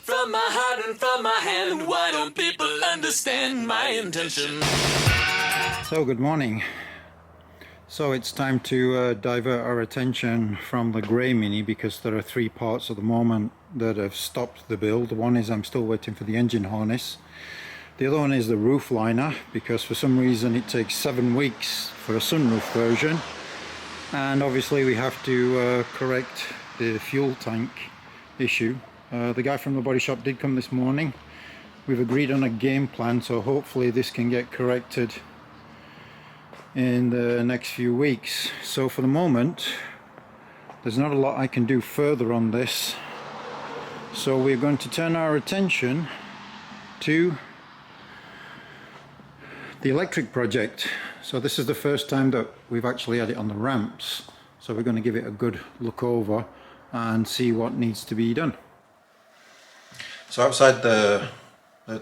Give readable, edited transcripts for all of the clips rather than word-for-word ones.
from my heart and from my hand. Why don't people understand my intention? So good morning. So it's time to divert our attention from the grey Mini, because there are three parts at the moment that have stopped the build. One is I'm still waiting for the engine harness. The other one is the roof liner, because for some reason it takes 7 weeks for a sunroof version. And obviously we have to correct the fuel tank issue. The guy from the body shop did come this morning. We've agreed on a game plan, so hopefully this can get corrected in the next few weeks. So for the moment there's not a lot I can do further on this, so we're going to turn our attention to the electric project. So this is the first time that we've actually had it on the ramps, so we're going to give it a good look over and see what needs to be done. So outside the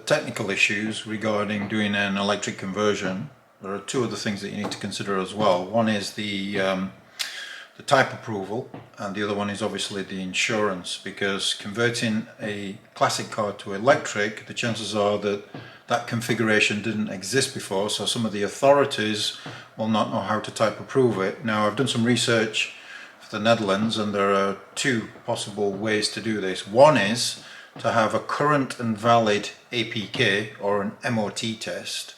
technical issues regarding doing an electric conversion, there are two other things that you need to consider as well. One is the type approval, and the other one is obviously the insurance, because converting a classic car to electric, the chances are that that configuration didn't exist before, so some of the authorities will not know how to type approve it. Now, I've done some research for the Netherlands, and there are two possible ways to do this. One is to have a current and valid APK or an MOT test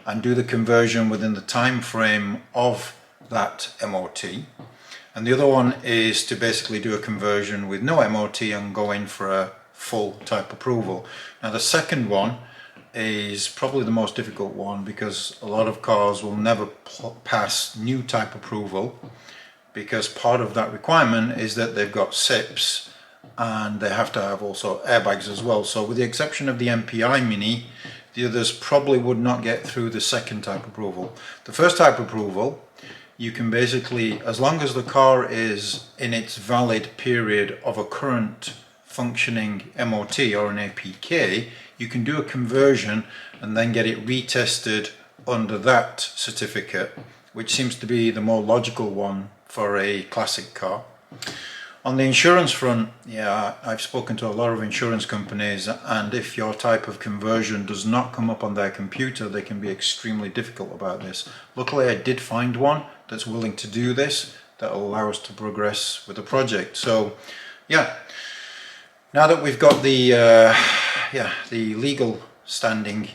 and do the conversion within the time frame of that MOT. And the other one is to basically do a conversion with no MOT and go in for a full type approval. Now the second one is probably the most difficult one, because a lot of cars will never pass new type approval, because part of that requirement is that they've got SIPs and they have to have also airbags as well. So with the exception of the MPI Mini, the others probably would not get through the second type approval. The first type approval, you can basically, as long as the car is in its valid period of a current functioning MOT or an APK, you can do a conversion and then get it retested under that certificate, which seems to be the more logical one for a classic car. On the insurance front, yeah, I've spoken to a lot of insurance companies, and if your type of conversion does not come up on their computer, they can be extremely difficult about this. Luckily, I did find one that's willing to do this, that will allow us to progress with the project. So, yeah, now that we've got the legal standing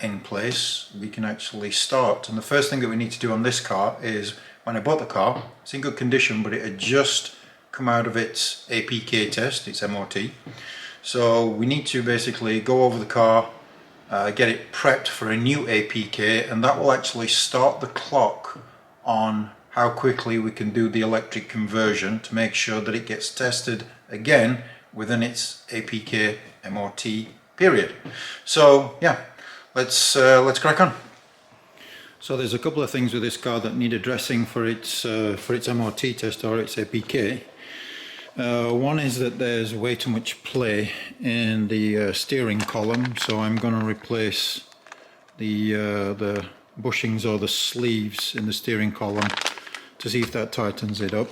in place, we can actually start. And the first thing that we need to do on this car is, when I bought the car, it's in good condition, but it had just come out of its APK test, its MOT. So we need to basically go over the car, get it prepped for a new APK, and that will actually start the clock on how quickly we can do the electric conversion to make sure that it gets tested again within its APK MOT period. So yeah, let's crack on. So there's a couple of things with this car that need addressing for its MOT test or its APK. One is that there's way too much play in the steering column, so I'm going to replace the bushings or the sleeves in the steering column to see if that tightens it up.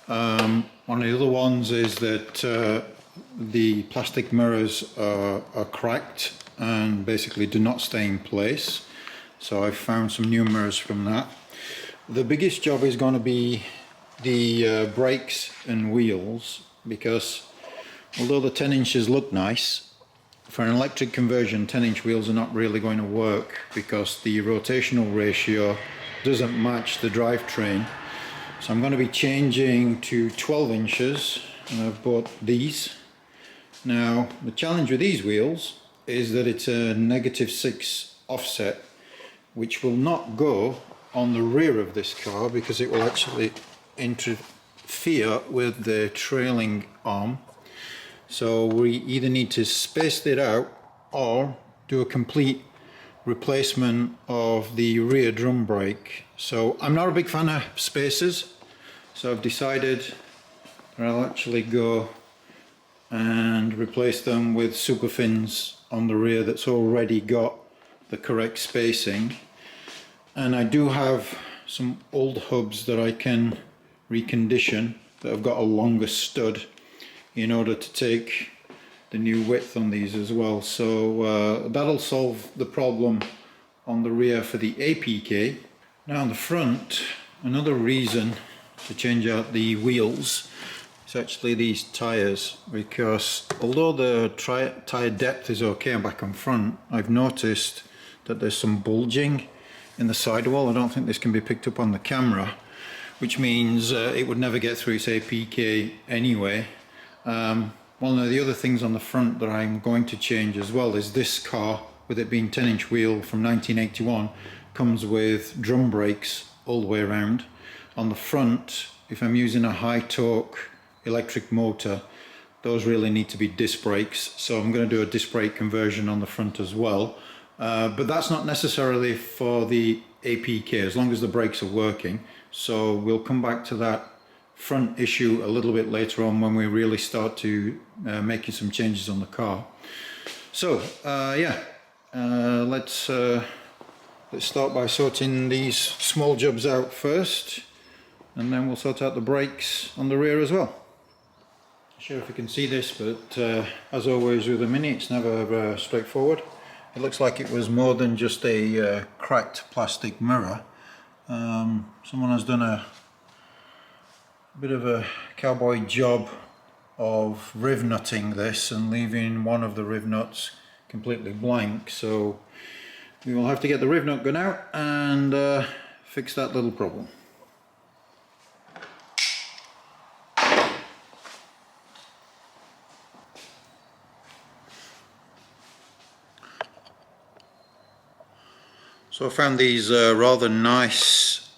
One of the other ones is that the plastic mirrors are cracked and basically do not stay in place, so I've found some new mirrors from that. The biggest job is going to be the brakes and wheels, because although the 10 inches look nice, for an electric conversion 10-inch wheels are not really going to work, because the rotational ratio doesn't match the drivetrain. So I'm going to be changing to 12 inches, and I've bought these. Now the challenge with these wheels is that it's a -6 offset, which will not go on the rear of this car, because it will actually interfere with the trailing arm. So we either need to space it out or do a complete replacement of the rear drum brake. So I'm not a big fan of spacers, so I've decided that I'll actually go and replace them with super fins on the rear that's already got the correct spacing. And I do have some old hubs that I can recondition that have got a longer stud in order to take the new width on these as well. So that'll solve the problem on the rear for the APK. Now on the front, another reason to change out the wheels is actually these tyres, because although the tyre depth is okay back and front, I've noticed that there's some bulging in the sidewall. I don't think this can be picked up on the camera, which means it would never get through its APK anyway. One of the other things on the front that I'm going to change as well is this car, with it being 10-inch wheel from 1981, comes with drum brakes all the way around. On the front, if I'm using a high torque electric motor, those really need to be disc brakes, so I'm going to do a disc brake conversion on the front as well. But that's not necessarily for the APK, as long as the brakes are working. So we'll come back to that front issue a little bit later on when we really start to making some changes on the car. So let's start by sorting these small jobs out first, and then we'll sort out the brakes on the rear as well. Not sure if you can see this, but as always with a Mini, it's never straightforward. It looks like it was more than just a cracked plastic mirror. Someone has done a bit of a cowboy job of riv nutting this and leaving one of the riv nuts completely blank, so we will have to get the riv nut gun out and fix that little problem. So I found these rather nice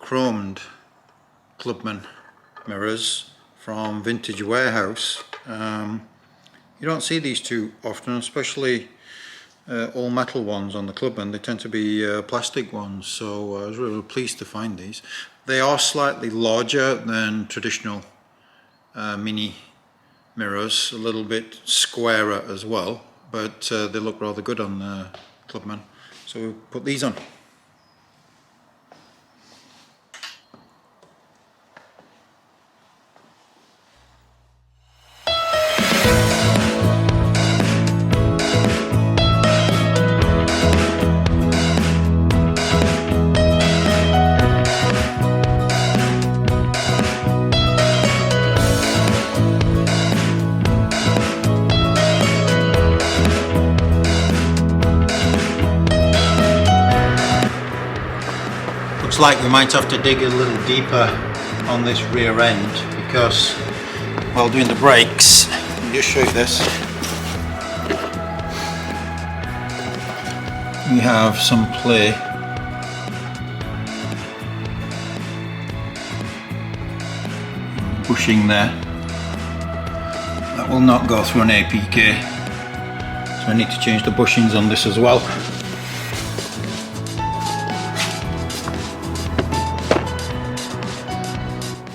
chromed Clubman mirrors from Vintage Warehouse. You don't see these too often, especially all metal ones on the Clubman. They tend to be plastic ones, so I was really pleased to find these. They are slightly larger than traditional Mini mirrors, a little bit squarer as well, but they look rather good on the Clubman, so we'll put these on. Looks like we might have to dig a little deeper on this rear end, because while doing the brakes, let me just show you this. We have some play. Bushing there. That will not go through an APK, so I need to change the bushings on this as well.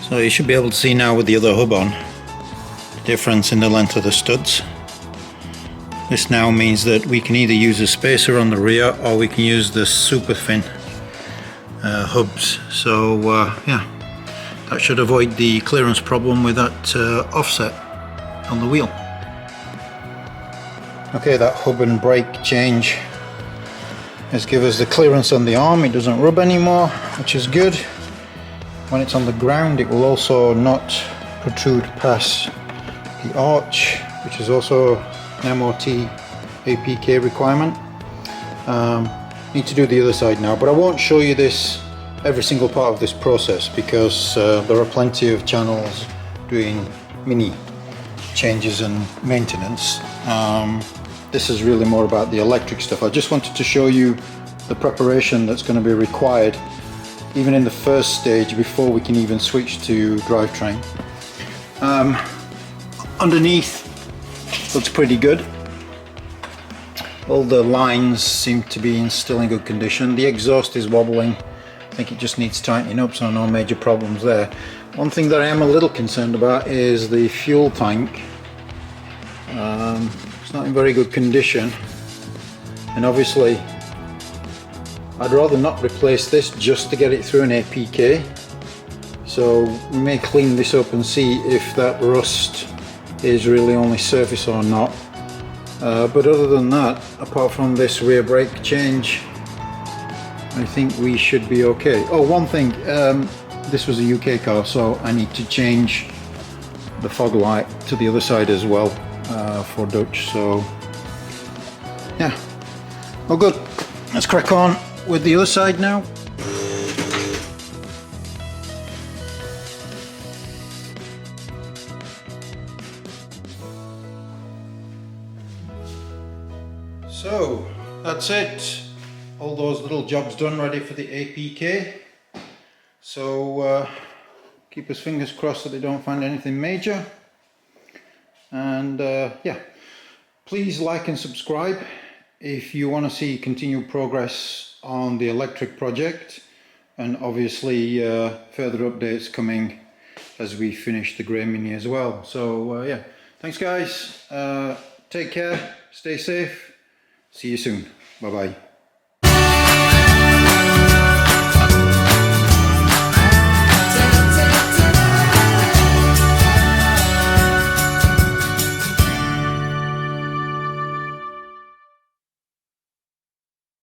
So you should be able to see now with the other hub on the difference in the length of the studs. This now means that we can either use a spacer on the rear, or we can use the super thin hubs. So yeah, that should avoid the clearance problem with that offset on the wheel. Okay, that hub and brake change has given us the clearance on the arm. It doesn't rub anymore, which is good. When it's on the ground, it will also not protrude past the arch, which is also an MOT APK requirement. Need to do the other side now, but I won't show you this every single part of this process, because there are plenty of channels doing Mini changes and maintenance. This is really more about the electric stuff. I just wanted to show you the preparation that's going to be required even in the first stage before we can even switch to drivetrain. Underneath looks pretty good. All the lines seem to be still in good condition. The exhaust is wobbling. I think it just needs tightening up, so no major problems there. One thing that I am a little concerned about is the fuel tank. It's not in very good condition, and obviously I'd rather not replace this just to get it through an APK. So we may clean this up and see if that rust is really only surface or not. But other than that, apart from this rear brake change, I think we should be okay. Oh, one thing, this was a UK car, so I need to change the fog light to the other side as well for Dutch. So yeah, all good. Let's crack on with the other side now. So that's it. All those little jobs done, ready for the APK. So keep us fingers crossed that they don't find anything major. And yeah, please like and subscribe if you want to see continued progress on the electric project, and obviously further updates coming as we finish the grey Mini as well. So yeah, thanks guys, take care, stay safe, see you soon, bye bye.